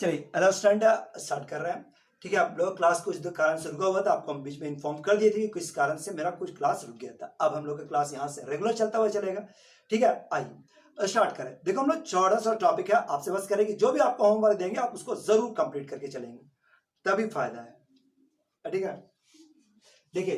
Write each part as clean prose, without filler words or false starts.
चलिए hello student, start कर रहे हैं। ठीक है, आप लोग क्लास कुछ कारण से रुका हुआ था, आपको हम बीच में इन्फॉर्म कर दिए थे कि किस कारण से मेरा कुछ क्लास रुक गया था। अब हम लोग का क्लास यहाँ से रेगुलर चलता हुआ चलेगा। ठीक है, आइए स्टार्ट करें। देखो हम लोग चौड़ा सा टॉपिक है, आपसे बस करें कि जो भी आपको होमवर्क देंगे आप उसको जरूर कंप्लीट करके चलेंगे, तभी फायदा है। ठीक है, देखिए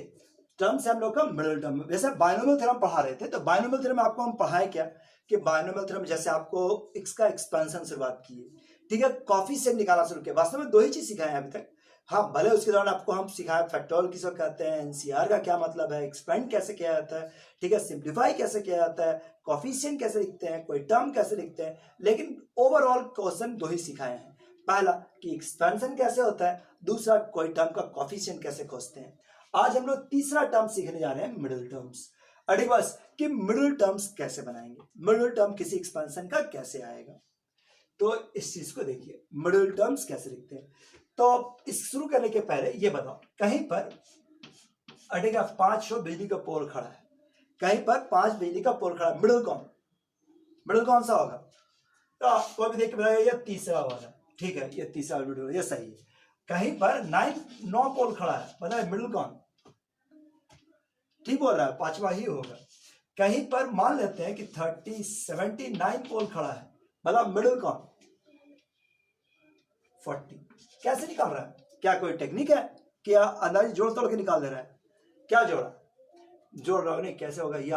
टर्म्स है हम लोग का मिडिल टर्म। जैसे बायनोमियल थ्योरम पढ़ा रहे थे, तो बायनोमियल थ्योरम आपको हम पढ़ाए क्या कि बायनोमियल थ्योरम जैसे आपको x का एक्सपेंशन से बात की है। ठीक है, कॉफिशिएंट निकालना शुरू किया। वास्तव में दो ही चीज सिखाए हैं अभी तक। हाँ, भले उसके दौरान आपको हम सिखाए फैक्टोरियल किसको कहते हैं, एनसीआर का क्या मतलब है, एक्सपेंड कैसे किया जाता है, ठीक है, सिंप्लीफाई कैसे किया जाता है, कॉफिशिएंट कैसे लिखते हैं, कोई टर्म कैसे लिखते हैं, लेकिन ओवरऑल क्वेश्चन दो ही सिखाए हैं। पहला कि एक्सपेंशन कैसे होता है, दूसरा कोई टर्म का कॉफिशिएंट कैसे खोजते हैं। आज हम लोग तीसरा टर्म सीखने जा रहे हैं, मिडिल टर्म्स। अरे बस कि मिडिल टर्म्स कैसे बनाएंगे, मिडिल टर्म किसी एक्सपेंशन का कैसे आएगा, तो इस चीज को देखिए मिडिल टर्म्स कैसे लिखते हैं। तो इस शुरू करने के पहले ये बताओ, कहीं पर अटेगा 500 बिजली का पोल खड़ा है, कहीं पर 5 बिजली का पोल खड़ा है, मिडिल कौन सा होगा? तो कोई भी देख के बताएगा ये तीसरा वाला। ठीक है, ये तीसरा मिडिल, ये सही है। कहीं पर 9 पोल खड़ा है, पता है मिडिल कौन? ठीक बोल रहा है, पांचवा ही होगा। कहीं पर मान लेते हैं कि 79 पोल खड़ा है, मतलब मिडिल कौन? 40। कैसे निकाल रहा है? क्या कोई टेक्निक है? क्या अंदाज जोड़ तोड़ के निकाल दे रहा है? क्या जोड़ा? जोड़ रहा नहीं, कैसे होगा? ये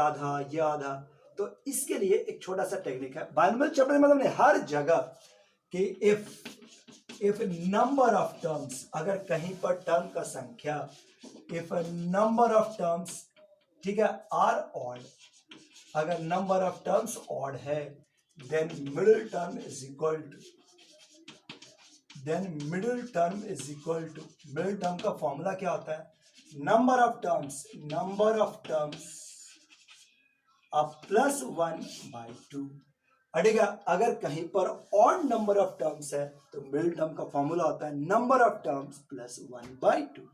आधा। तो इसके लिए एक छोटा सा टेक्निक है बायनोमियल चैप्टर मतलब नहीं, हर जगह कि इफ नंबर ऑफ टर्म्स, अगर कहीं पर टर्म का संख्या, इफ नंबर ऑफ टर्म्स, ठीक है, आर ऑड, अगर नंबर ऑफ टर्म्स ऑड है, then middle term is equal to, middle term का फॉर्मूला क्या होता है? Number of terms plus 1/2। अटेगा अगर कहीं पर ऑड नंबर ऑफ टर्म्स है तो मिडिल टर्म का फॉर्मूला होता है नंबर ऑफ टर्म्स प्लस 1/2।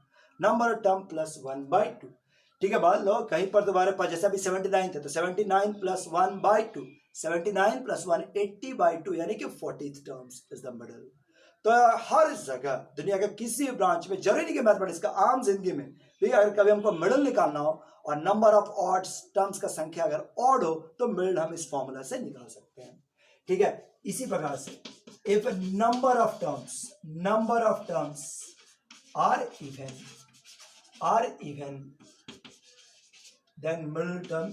ठीक है, बात लो कहीं पर तुम्हारे पास जैसे अभी 79 थे तो 79 प्लस 1/2, 79 प्लस 1 80/2, यानी कि 40th terms is the middle. तो हर जगह दुनिया के किसी ब्रांच में, जरूरी नहीं कि मैथमेटिक्स का, आम जिंदगी में भी अगर कभी हमको मिडिल निकालना हो और नंबर ऑफ ऑड टर्म्स का संख्या अगर ऑड हो तो मिडिल हम इस फॉर्मूला से निकाल सकते हैं। ठीक है, इसी प्रकार से if number of terms are even then middle term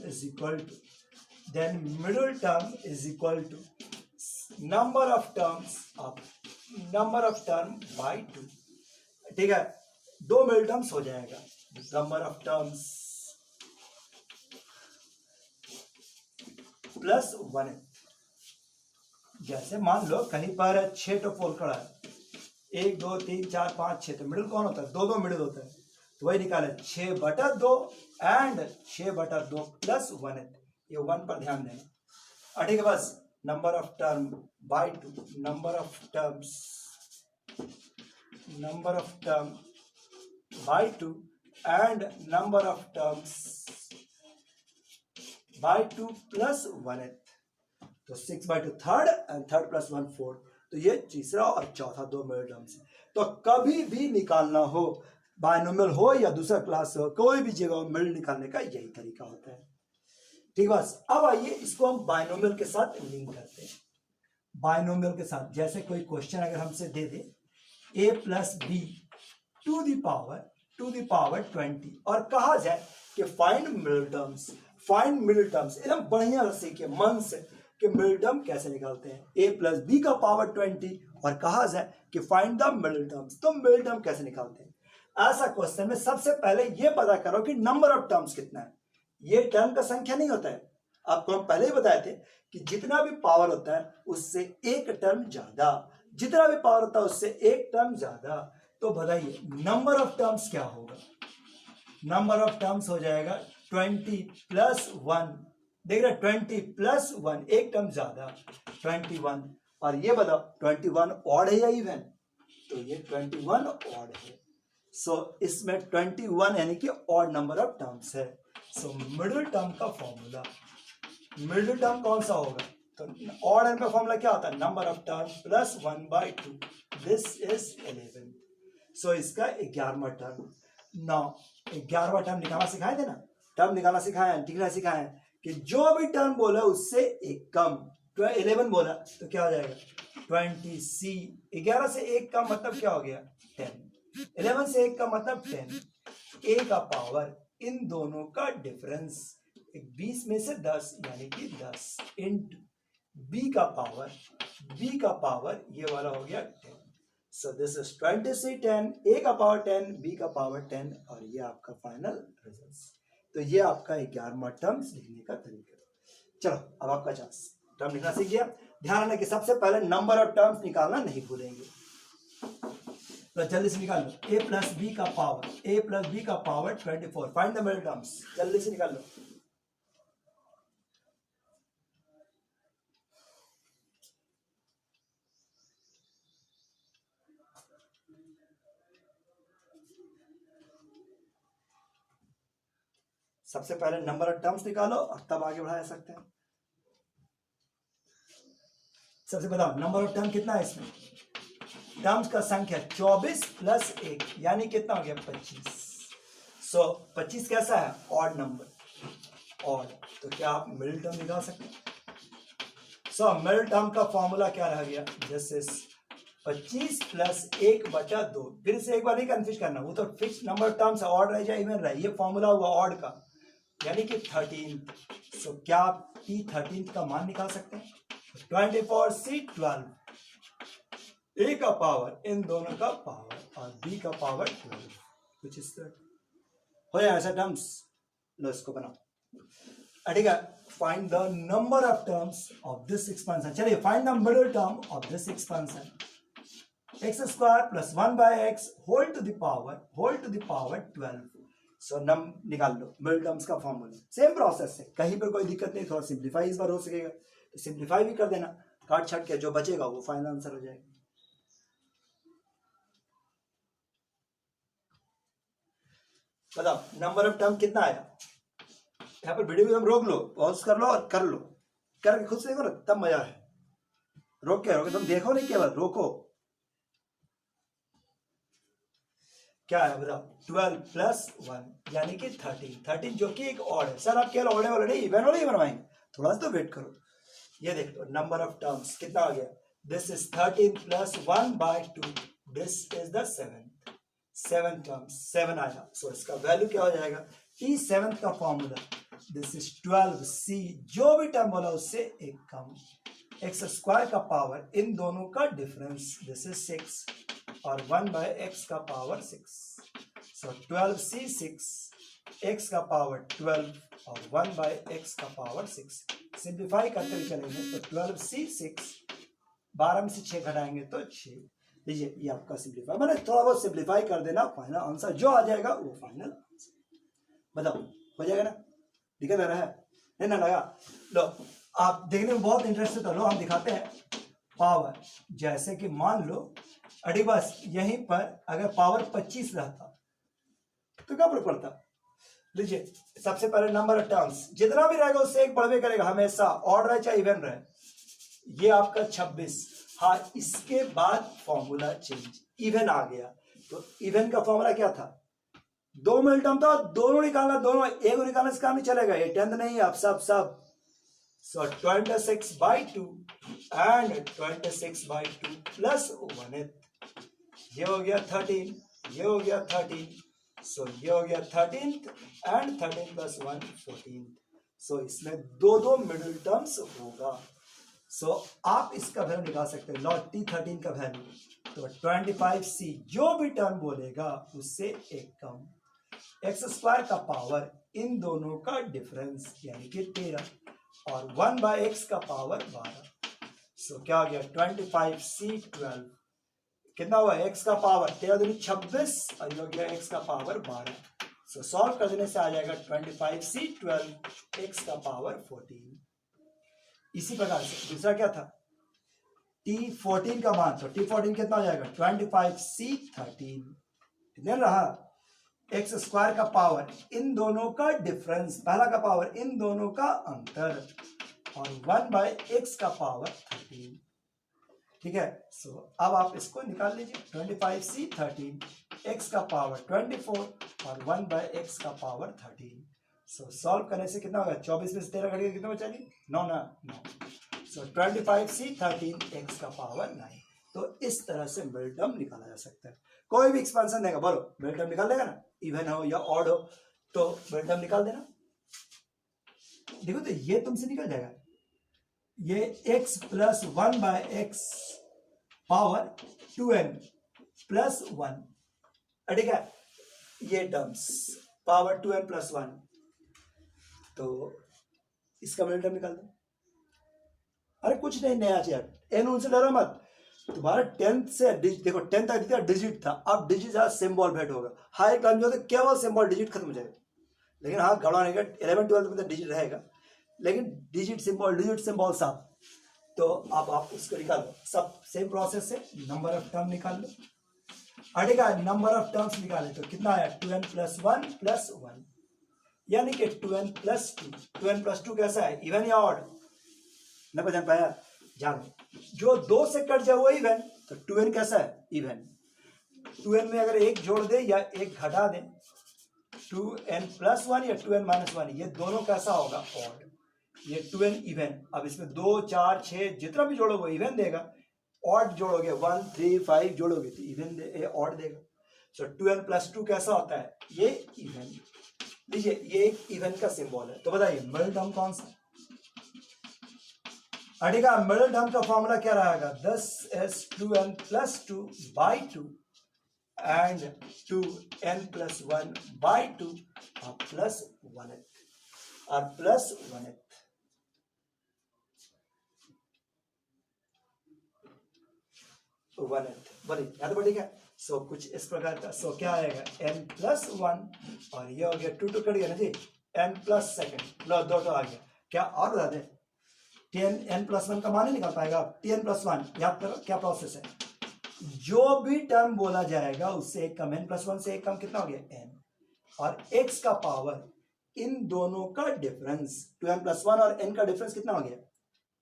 is equal to number of term by 2। ठीक है, दो मिडिल टर्म्स हो जाएगा, नंबर ऑफ टर्म्स प्लस 1। जैसे मान लो कहीं पर 6 तो पोल खड़ा है, 1 2 3 4 5 6, तो मिडिल कौन होता है? दो मिडिल होता है, तो वही निकाले 6/2 एंड 6/2 प्लस 1। ये 1 पर ध्यान देना। ठीक है, बस number of term by 2, number of term by 2 and number of terms by 2 plus 1। तो 6/2 थर्ड एंड थर्ड प्लस 1 4। तो ये तीसरा और चौथा दो मिडिल टर्म्स है। तो कभी भी निकालना हो, बायनोमियल हो या दूसरा क्लास हो, कोई भी जगह मिडिल निकालने का यही तरीका होता है। ठीक, बस अब आइए इसको हम बायनोमियल के साथ लिंक करते हैं। बायनोमियल के साथ जैसे कोई क्वेश्चन अगर हमसे दे दे a plus b to the power 20 और कहा जाए कि फाइंड मिडिल टर्म्स, एकदम बढ़िया सीखे मन से कि मिडिल टर्म कैसे निकालते हैं। a प्लस बी का पावर 20 और कहा जाए कि फाइंड द मिडिल टर्म्स, तो मिडिल टर्म कैसे निकालते हैं? ऐसा क्वेश्चन में सबसे पहले यह पता करो कि नंबर ऑफ टर्म्स कितना है। ये टर्म का संख्या नहीं होता है, आपको हम पहले ही बताए थे कि जितना भी पावर होता है उससे एक टर्म ज्यादा, जितना भी पावर होता है उससे एक टर्म ज्यादा। तो बताइए नंबर ऑफ टर्म्स क्या होगा? नंबर ऑफ टर्म्स हो जाएगा 20 प्लस 1। देख रहे 20 प्लस 1, एक टर्म ज्यादा 21। और ये बताओ 21 ऑड है या इवन? तो ये 21 ऑड है। सो इसमें 21 यानी कि ऑड नंबर ऑफ टर्म्स है। सो मिडिल टर्म का फॉर्मूला, मिडिल टर्म कौन सा होगा? तो ऑड एंड का फॉर्मूला क्या होता है? Number of term plus 1/2। This is 11। सो इसका 11वां टर्म। नाउ 11वां टर्म निकालना सिखाए थे ना, टर्म निकालना सिखाए, लिखना सिखाए कि जो भी टर्म बोला उससे एक कम। 11 बोला तो क्या हो जाएगा 20c। 11 से एक कम मतलब क्या हो गया 10। 11 से एक का मतलब 10। a का पावर इन दोनों का डिफरेंस 20 में से 10 यानी कि 10 इंटू b का पावर ये वाला हो गया 10। So this is 20c 10, a का पावर 10, b का पावर 10 और ये आपका फाइनल रिजल्ट। तो ये आपका 11वां टर्म्स लिखने का तरीका। चलो अब आपका चांस, टर्म लिखना सीख गया। ध्यान रखना कि सबसे पहले नंबर ऑफ टर्म्स निकालना नहीं भूलेंगे। तो जल्दी से निकाल लो a प्लस बी का power 24। Find the middle terms, जल्दी से निकाल लो। सबसे पहले नंबर ऑफ टर्म्स निकालो और तब आगे बढ़ा सकते हैं। सबसे बताओ नंबर ऑफ टर्म कितना है इसमें। टर्म्स का संख्या 24 प्लस 1 यानी कितना हो गया 25। सो 25 कैसा है ऑड नंबर, ऑड। तो क्या आप मिडिल टर्म निकाल सकते हैं। सो मिडिल टर्म का फॉर्मूला क्या रह गया, दिस इज 25 प्लस 1/2। फिर से एक बार नहीं कंफ्यूज करना, वो तो फिक्स नंबर टर्म्स ऑड रह जाए इवन रहे, ये फॉर्मूला हुआ ऑड का यानी कि 13। सो क्या आप T13 का मान निकाल सकते हैं। 24C 12, a का पावर इन दोनों का पावर और b का पावर 12, कुछ इस तरह हो जाए ऐसा टर्म्स। लो इसको बनाओ, ठीक है। Find the number of terms of this expansion. चलिए find the middle term of this expansion. x square plus 1/x whole to the power 12। So नम निकाल लो मिडिल टर्म्स का फॉर्मूला। सेम प्रोसेस है, कहीं पर कोई दिक्कत नहीं, थोड़ा सिंप्लीफाई इस बार हो सकेगा तो सिंप्लीफाई भी कर देना, काट छाट के जो बचेगा वो फाइनल आंसर हो जाएगा। बताओ नंबर ऑफ टर्म कितना आया। यहाँ पर वीडियो एकदम रोक लो, पॉज कर लो और कर लो, करके खुद से देखो ना तब मजा है। रोक के तुम देखो नहीं, केवल रोको। क्या है बताओ 12 प्लस 1 यानी कि 13 जो कि एक ऑड है। सर आप केवल ऑड वाला नहीं इवन वाला ही बनवाएंगे, थोड़ा सा तो वेट करो। ये देख लो नंबर ऑफ टर्म्स कितना आ गया, this is 13 plus 1/2, this is the 7 terms 7 आया। सो इसका वैल्यू क्या हो जाएगा T7 का फॉर्मूला, दिस इज 12C, जो भी टर्म बोला उससे एक कम, x स्क्वायर का पावर इन दोनों का डिफरेंस, दिस इज 6 और 1/x का पावर 6। सो 12C 6, x का पावर 12 और 1/x का पावर 6। सिंप्लीफाई करते हुए चलेंगे तो 12C 6, 12 में से 6 घटाएंगे तो 6। लीजिए ये आपका सिंप्लीफाई, मैंने थोड़ा बहुत सिंप्लीफाई कर देना, फाइनल आंसर जो आ जाएगा वो फाइनल आंसर। बताओ हो जाएगा ना, दिक्कत आ रहा है नहीं ना लगा। लो आप देखने में बहुत इंटरेस्टेड हो, लो हम दिखाते हैं। पावर जैसे कि मान लो अड़ी बस यहीं पर अगर पावर 25 रहता तो क्या फर्क पड़ता। लीजिए सबसे पहले नंबर ऑफ टर्म्स जितना भी रहेगा उससे एक बढ़वे करेगा हमेशा, ऑड रहे चाहे इवन रहे। ये आपका 26, हाँ इसके बाद फॉर्मूला चेंज, इवन आ गया। तो इवन का फॉर्मूला क्या था, दो मिल टर्म था, दोनों निकालना, दोनों एक निकालने से काम नहीं चलेगा, ये 10 नहीं आप सब। सो 26/2 एंड 26/2 प्लस 1, ये हो गया 13, ये हो गया 13। सो ये हो गया 13th एंड 13 प्लस 1 14। सो इसमें दो मिडिल टर्म्स होगा। सो आप इसका वैल्यू निकाल सकते हैं, लॉट T13 का वैल्यू, तो 25C जो भी टर्म बोलेगा उससे एक कम, x स्क्वायर का पावर इन दोनों का डिफरेंस यानी कि 13 और 1/x का पावर 12। सो क्या हो गया 25C 12, कितना हुआ x का पावर 13 दूनी 26 और ये हो गया x का पावर 12। सो सॉल्व कर देने से आ जाएगा 25C 12, x का पावर 14। इसी प्रकार से दूसरा क्या था T14 का मान, तो T14 कितना हो जाएगा 25C 13, कितने रहा x स्क्वायर का पावर इन दोनों का डिफरेंस, पहला का पावर इन दोनों का अंतर और 1/x का पावर 13। ठीक है। सो अब आप इसको निकाल लीजिए, 25c 13 x का पावर 24 और 1 बाय एक्स का पावर 13। सो सॉल्व करने से कितना होगा, 24 में से 13 घट गया, कितना बचा जी, 9 ना 9। सो 25c 13 x का पावर 9। तो इस तरह से मिडटर्म निकाला जा सकता है। कोई भी एक्सपेंशन देगा, बोलो मिडटर्म निकाल देगा ना, इवन हो या ऑड हो तो मिडटर्म निकाल देना। देखो तो ये तुमसे निकल जाएगा, ये x plus 1 by x power 2n plus 1, ठीक है, ये टर्म्स पावर 2n प्लस 1, तो इसका मिडटर्म निकाल दो। अरे कुछ नहीं नया चीज, एन उनसे डरो मत, तुम्हारा 10th से देखो 10th तक जितना डिजिट था, अब डिजिट सिंबल भेंट होगा। हाई क्लास जो केवल सिंबल डिजिट खत्म हो जाएगा, लेकिन हाँ घबरा नहीं, 11 12 में तो डिजिट रहेगा, लेकिन डिजिट सिंबल साथ। तो अब आप उसको निकालो, सब सेम प्रोसेस से नंबर ऑफ टर्म निकाल लो। ठीक है, नंबर ऑफ टर्म्स निकाले तो कितना आया, 2n प्लस 1 प्लस 1, यानी कि 2n प्लस 2। 2n प्लस 2 कैसा है, इवन या ऑड, न पहचान पाया, जानो जो 2 से कट जाए वो इवन, तो 2n कैसा है, इवन। 2n में अगर एक जोड़ दे या एक घटा दे, 2n प्लस 1 या 2n माइनस 1, ये दोनों कैसा होगा, ऑड। ये 2n इवन। अब इसमें 2 4 6 जितना भी जोड़ोगे वो इवन देगा, ऑड जोड़ोगे 1 3 5 जोड़ोगे तो इवन दे, ऑड देगा। सो 2n प्लस 2 कैसा होता है, ये इवन। लीजिए ये एक इवन का सिंबल है, तो बताइए मिडिल टर्म कौन सा। ठीक है, मिडिल टर्म का फॉर्मूला क्या रहेगा, 10s 2n plus 2 by 2 and 2n plus 1 by 2 और प्लस 1th और प्लस 1th। बोलिए यहाँ तो ठीक है। सो कुछ इस प्रकार का, सो क्या आएगा, n प्लस 1 और ये हो गया 2 कट गया ना जी, n प्लस सेकेंड लो 2 आ गया। क्या और बता दें, n प्लस 1 का मान ही निकाल पाएगा आप, n प्लस 1 याद करो क्या प्रोसेस है, जो भी टर्म बोला जाएगा उससे एक कम, n प्लस 1 से एक कम कितना हो गया, n, और x का पावर इन दोनों का डिफरेंस, 2n प्लस 1 और n का डिफरेंस कितना हो गया,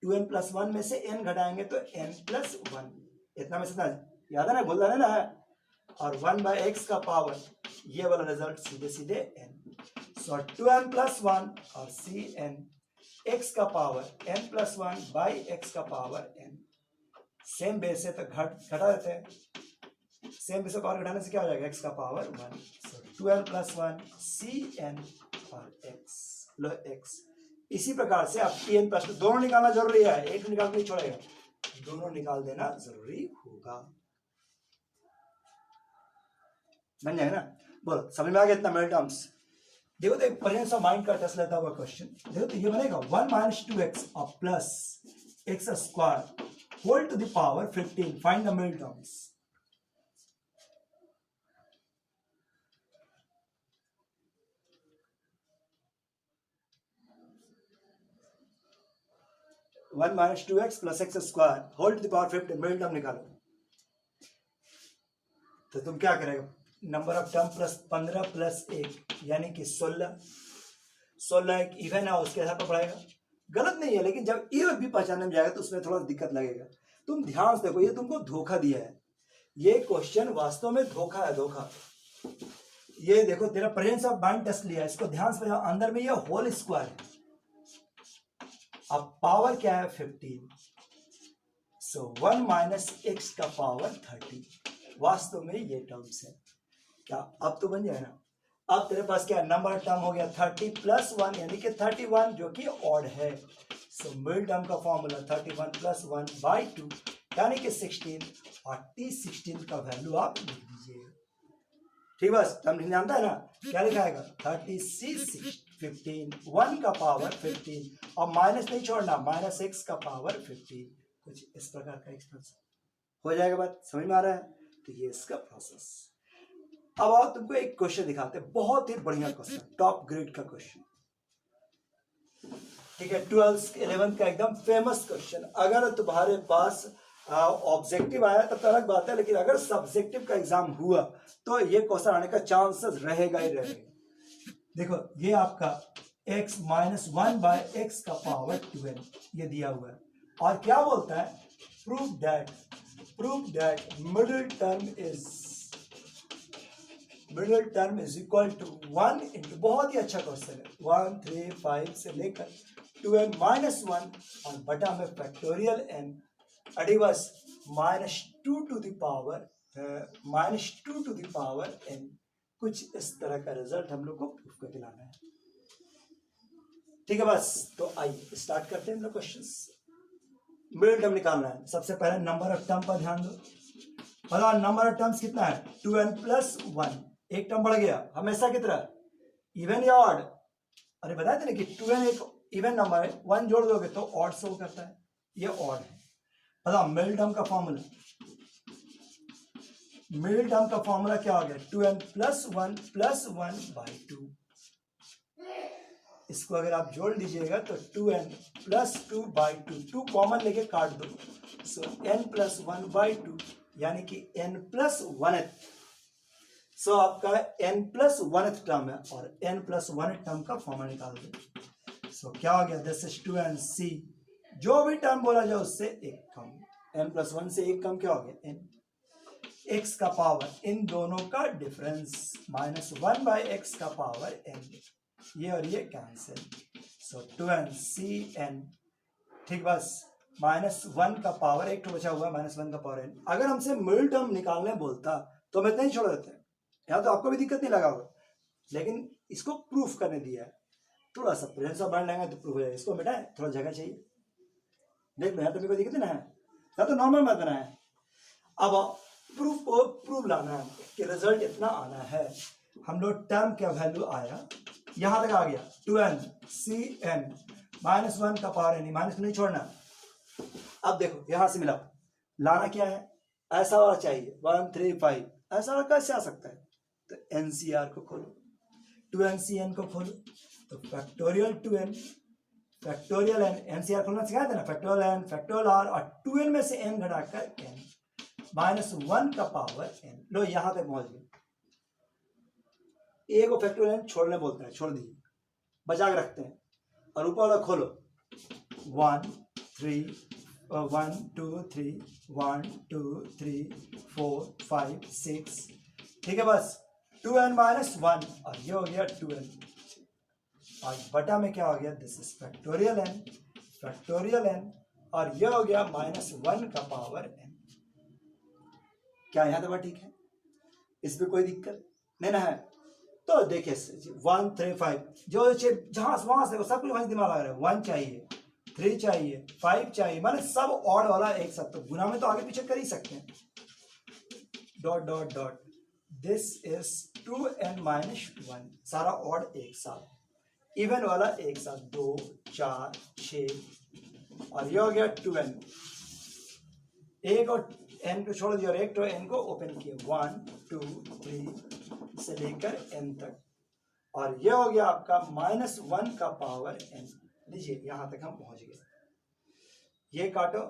2n प्लस 1 में से n घटाएंगे तो n प्लस 1, इतना में से याद है ना, बोल रहा है ना, और 1 बाय एक्स का पावर, ये वाला रिजल्ट सीधे सीधे n। सो 2n प्लस 1 और cn, x का power n plus 1 by x का पावर n, सेम बेस है तो घटा देते हैं, सेम बेस को और घटाने से क्या हो जाएगा, x का पावर 1। सो 2n प्लस 1 cn और x, लो x। इसी प्रकार से आप tn प्लस 2 दोनों निकालना जरूरी है, एक निकाल नहीं छोड़ेगा, दोनों निकाल देना जरूरी होगा। बन जाएगा ना, बोलो समझ में आ गया इतना मिडिल टर्म्स। देखो तो एक प्रेजेंस ऑफ माइंड का टेस्ट लेता हुआ क्वेश्चन, देखो तो ये बनेगा 1 माइनस 2x और plus x square whole to the power 15, find the middle terms. One minus 2x plus x square whole to the power 15, middle term निकालो। तो तुम क्या करेगा, number of term plus 15 plus 1 यानी कि 16। 16 एक इवन है, उसके हिसाब पर पढ़ेगा, गलत नहीं है, लेकिन जब इवन भी पहचानने में जाएगा तो उसमें थोड़ा दिक्कत लगेगा। तुम ध्यान से देखो, ये तुमको धोखा दिया है, ये क्वेश्चन वास्तव में धोखा है, धोखा। ये देखो तेरा प्रेजेंस ऑफ माइंड टेस्ट लिया, इसको ध्यान से, अंदर में ये होल स्क्वायर है, अब पावर क्या है 15, सो 1 माइनस एक्स का पावर 30, वास्तव में ये टर्म्स है। क्या अब तो बन जाए ना, अब तेरे पास क्या नंबर टर्म हो गया 30 प्लस 1 यानी कि 31 जो कि ऑड है। सो मिडिल टर्म का फॉर्मूला 31 प्लस 1 बाई 2 यानी कि 16, और t16 का वैल्यू आप लिख दीजिए। ठीक बस, टर्म लिखने आता है ना, क्या लिखाएगा 30c 15, 1 का पावर 15 और माइनस नहीं छोड़ना, माइनस x का पावर 15, कुछ इस प्रकार का एक्सप्रेशन हो जाएगा। बात समझ में आ रहा है, तो ये इसका प्रोसेस। अब आओ तुमको एक क्वेश्चन दिखाते हैं, बहुत ही बढ़िया क्वेश्चन, टॉप ग्रेड का क्वेश्चन, ठीक है, 12th 11th का एकदम फेमस क्वेश्चन। अगर तुम्हारे पास ऑब्जेक्टिव आया तब तो अलग बात है, लेकिन अगर सब्जेक्टिव का एग्जाम हुआ तो ये क्वेश्चन आने का चांसेस रहेगा ही रहेगा। देखो ये आपका x माइनस 1 बाय एक्स का पावर 12 ये दिया हुआ है, और क्या बोलता है, prove that prove that middle term is equal to 1 into, बहुत ही अच्छा क्वेश्चन है, 1 3 5 से लेकर 2n माइनस 1 और बटा में फैक्टोरियल n अडिवस -2 टू द पावर n, कुछ इस तरह का रिजल्ट हम लोग को प्रूफ करके लाना है। ठीक है बस, तो आइए स्टार्ट करते हैं हम लोग क्वेश्चंस। मिडिल टर्म निकालना है। सबसे पहले नंबर ऑफ टर्म पर ध्यान दो। बताओ नंबर ऑफ टर्म्स कितना है, 2n प्लस 1, एक टर्म बढ़ गया, हमेशा की तरह इवन या ऑड। अरे बताए थे ना कि 2n एक इवन नंबर है, 1 जोड़ दोगे तो ऑड शो करता है, ये ऑड है। बताओ मिडिल टर्म का फॉर्मूला, मिडिल टर्म का फॉर्मूला क्या हो गया, 2n प्लस 1 बाई 2। इसको अगर आप जोड़ लीजिएगा तो 2n प्लस 2 बाई 2 कॉमन लेके काट दो, सो n प्लस 1 बाई 2 यानी कि n प्लस 1th। सो आपका n प्लस 1th टर्म है और n प्लस 1th टर्म का फॉर्मूला निकाल दो। सो क्या हो गया, दिस इज 2nc, जो भी टर्म बोला जाए उससे एक कम, n प्लस 1 से एक कम क्या हो गया n, x का पावर इन दोनों का डिफरेंस -1 बाई x का पावर n, ये और ये कैंसिल, सो 2ncn। ठीक बस, -1 का पावर एक तो बचा हुआ -1 का पावर n। अगर हमसे मिडिल टर्म निकालने बोलता तो हम इतना ही छोड़ देते हैं, यहाँ तो आपको भी दिक्कत नहीं लगा होगा, लेकिन इसको प्रूफ करने दिया है, थोड़ा सा प्रेजेंस ऑफ माइंड लगाएंगे तो प्रूफ हो जाएगा। इसको बेटा थोड़ा जगह चाहिए, देख लो यहाँ तो कोई दिक्कत नहीं है, यहाँ तो नॉर्मल मत बनाए। अब प्रूफ लाना है कि रिजल्ट इतना आना है, हम लोग टर्म का वैल्यू आया यहां तक आ गया 2ncn -1 का पावर n, माइनस नहीं छोड़ना। अब देखो यहां से मिला, लाना क्या है, ऐसा वाला चाहिए 1 3 5, ऐसा वाला कैसे आ सकता है, तो NCR को खोलो, 2ncn को खोलो तो factorial 2n factorial n, NCR खोलना सिखाया था ना, फैक्टोरियल n फैक्टोरियल r और 2n में से n घटाकर n -1 का पावर n। लो यहां तक पहुंच गए, ए को फैक्टोरियल छोड़ने बोलते हैं, छोड़ दीजिए, बचा के रखते हैं, और ऊपर वाला खोलो 1 2 3 1 2 3 4 5 6। ठीक है बस, 2n माइनस 1 और ये हो गया 2n, और बटा में क्या हो गया, दिस इज फैक्टोरियल n और ये हो गया -1 का पावर n। क्या यहाँ तक ठीक है, इसमें कोई दिक्कत नहीं ना है। तो देखिए 1 3 5 जो जहां वहां से सब कुछ वहीं दिमाग लगा रहा है, 1 चाहिए 3 चाहिए 5 चाहिए, माने सब ऑड वाला एक साथ, तो गुना में तो आगे पीछे कर ही सकते हैं, dot dot dot, this is 2n minus 1, सारा ऑड एक साथ, इवन वाला एक साथ 2 4 6 और ये हो गया 2n, एक और n को छोड़ दिया और एक तो n को ओपन किया 1 2 3 से लेकर n तक, और यह हो गया आपका -1 का पावर n। लीजिए यहां तक हम पहुंच गए, ये काटो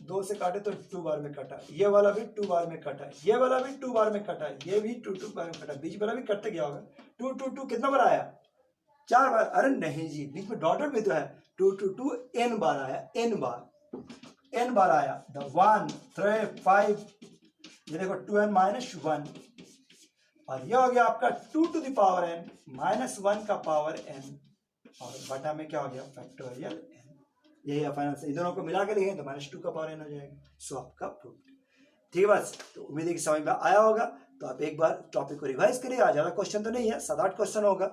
2 से काटे तो 2 बार में कटा, ये वाला भी 2 बार में कटा, ये वाला भी 2 बार में कटा, ये भी 2 बार में कटा, बीच वाला भी कटते गया होगा, 2 2 2 कितना बार आया, 4 बार। अरे नहीं जी, बीच में डॉटेड भी तो है, 2 2 2 n बार आया, n बार आया, द 1 3 5, ये देखो 2n माइनस 1 और यह हो गया आपका 2 टू द पावर n -1 का पावर n, और बटा में क्या हो गया फैक्टोरियल n। यही है फाइनल, इन दोनों को मिला के लिखें तो -2 का पावर n हो जाएगा। सो आपका प्रूफ। ठीक है बस, तो उम्मीद है कि समझ में आया होगा। तो आप एक बार टॉपिक को रिवाइज करिए, ज्यादा क्वेश्चन तो नहीं है, 7-8 क्वेश्चन होगा,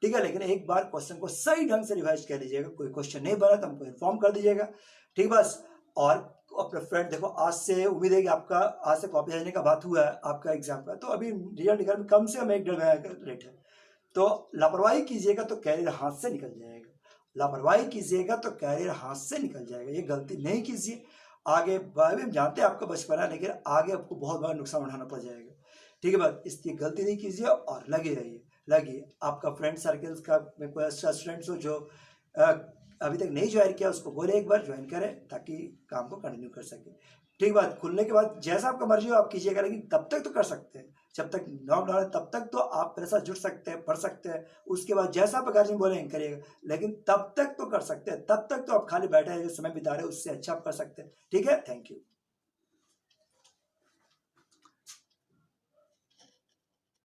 ठीक है, लेकिन एक बार क्वेश्चन को सही ढंग से रिवाइज कर लीजिएगा, कोई क्वेश्चन नहीं बना तो हमको इन्फॉर्म कर दीजिएगा, ठीक बस। और अपने फ्रेंड देखो, आज से उम्मीद है कि आपका आज से कॉपी भेजने का बात हुआ है आपका एग्जाम का, तो अभी रिजल्ट निकल में कम से कम 1-1.5 महीने का रेट है, तो लापरवाही कीजिएगा तो कैरियर हाथ से निकल जाएगा, लापरवाही कीजिएगा तो कैरियर हाथ से निकल जाएगा, ये गलती नहीं कीजिए। आगे हम जानते हैं आपका बचपना, लेकिन आगे आपको बहुत बड़ा नुकसान उठाना पड़ जाएगा, ठीक है बस, इसकी गलती नहीं कीजिए और लगे रहिए। आपका फ्रेंड सर्कल्स का कोई स्टूडेंट्स हो जो अभी तक नहीं ज्वाइन किया, उसको बोले एक बार ज्वाइन करें ताकि काम को कंटिन्यू कर सके, ठीक बात। खुलने के बाद जैसा आपका मर्जी हो आप कीजिएगा, लेकिन तब तक तो कर सकते हैं, जब तक लॉकडाउन है तब तक तो आप मेरे साथ जुड़ सकते हैं, पढ़ सकते हैं, उसके बाद जैसा आप गार्जियन बोलेंगे करिएगा, लेकिन तब तक तो कर सकते हैं, तब तक तो आप खाली बैठे समय बिता रहे, उससे अच्छा आप कर सकते हैं, ठीक है। Thank you.